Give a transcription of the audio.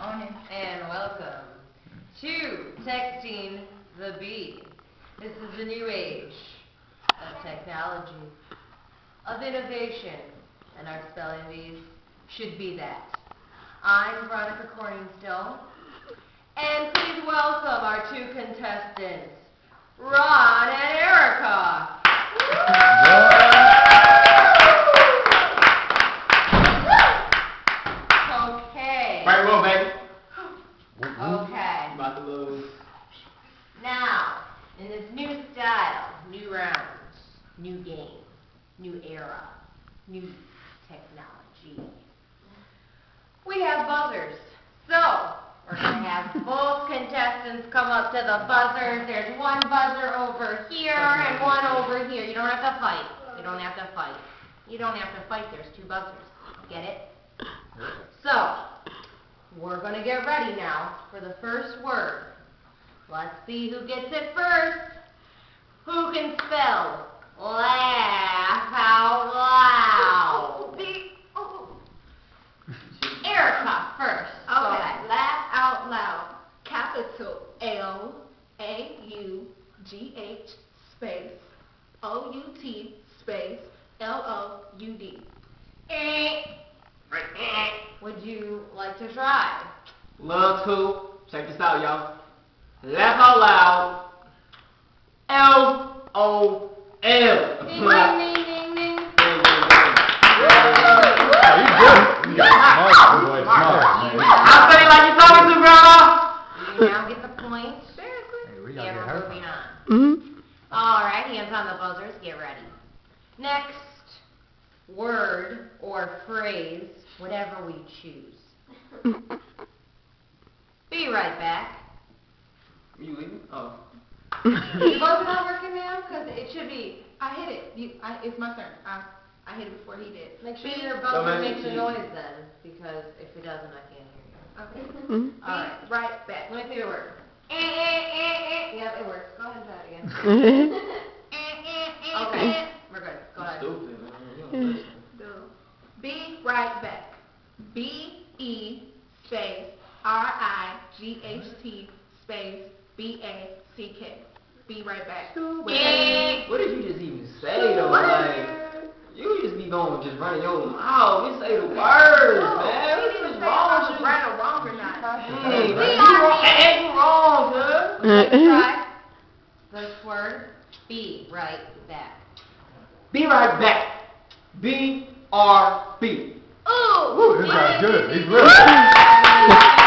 And welcome to Texting the Bee. This is the new age of technology, of innovation, and our spelling bees should be that. I'm Veronica Corningstone, and please welcome our two contestants, Ron and Erica. Okay. Right roll, baby. Okay. About to lose. Now, in this new style, new rounds, new game, new era, new technology, we have buzzers. So, we're going to have both contestants come up to the buzzers. There's one buzzer over here and one over here. You don't have to fight. You don't have to fight. You don't have to fight. There's two buzzers. Get it? So, we're going to get ready now for the first word. Let's see who gets it first. Who can spell laugh out loud? Erica first. Okay, laugh out loud. Capital L-A-U-G-H space O-U-T space L-O-U-D. Would you like to try? Love to. Check this out, y'all. Laugh out loud. L-O-L. Ding, ding, ding, ding, ding. You got smart, boy, smart. I'll say it like you're talking to, grandma. You now get the point. Hey, we gotta Yeah, get we're her. moving on. All right, hands on the buzzers. Get ready. Next word or phrase, whatever we choose. Be right back. You leaving? Oh. You both not working now? Because it should be. I hit it. It's my turn. I hit it before he did. Make sure Be- your buzzer makes a noise then, because if it doesn't, I can't hear Okay. you. All right. Be right back. Let me see the word. Yep, it works. Go ahead and try it again. Okay, we're good. Go ahead. Stupid, man. You don't listen. Be right back. B-E space R-I-G-H-T space B-A-C-K. Be right back. What did you just even say, though? Like, you just be going, just running your mouth. You say the words, man. He didn't What's say wrong I with was you? right or wrong or not. Hey, man, you wrong, cuz. Let's try this word. Be right back. Be right back. B-R-B. Ooh! Ooh, this guy's good. He's really good.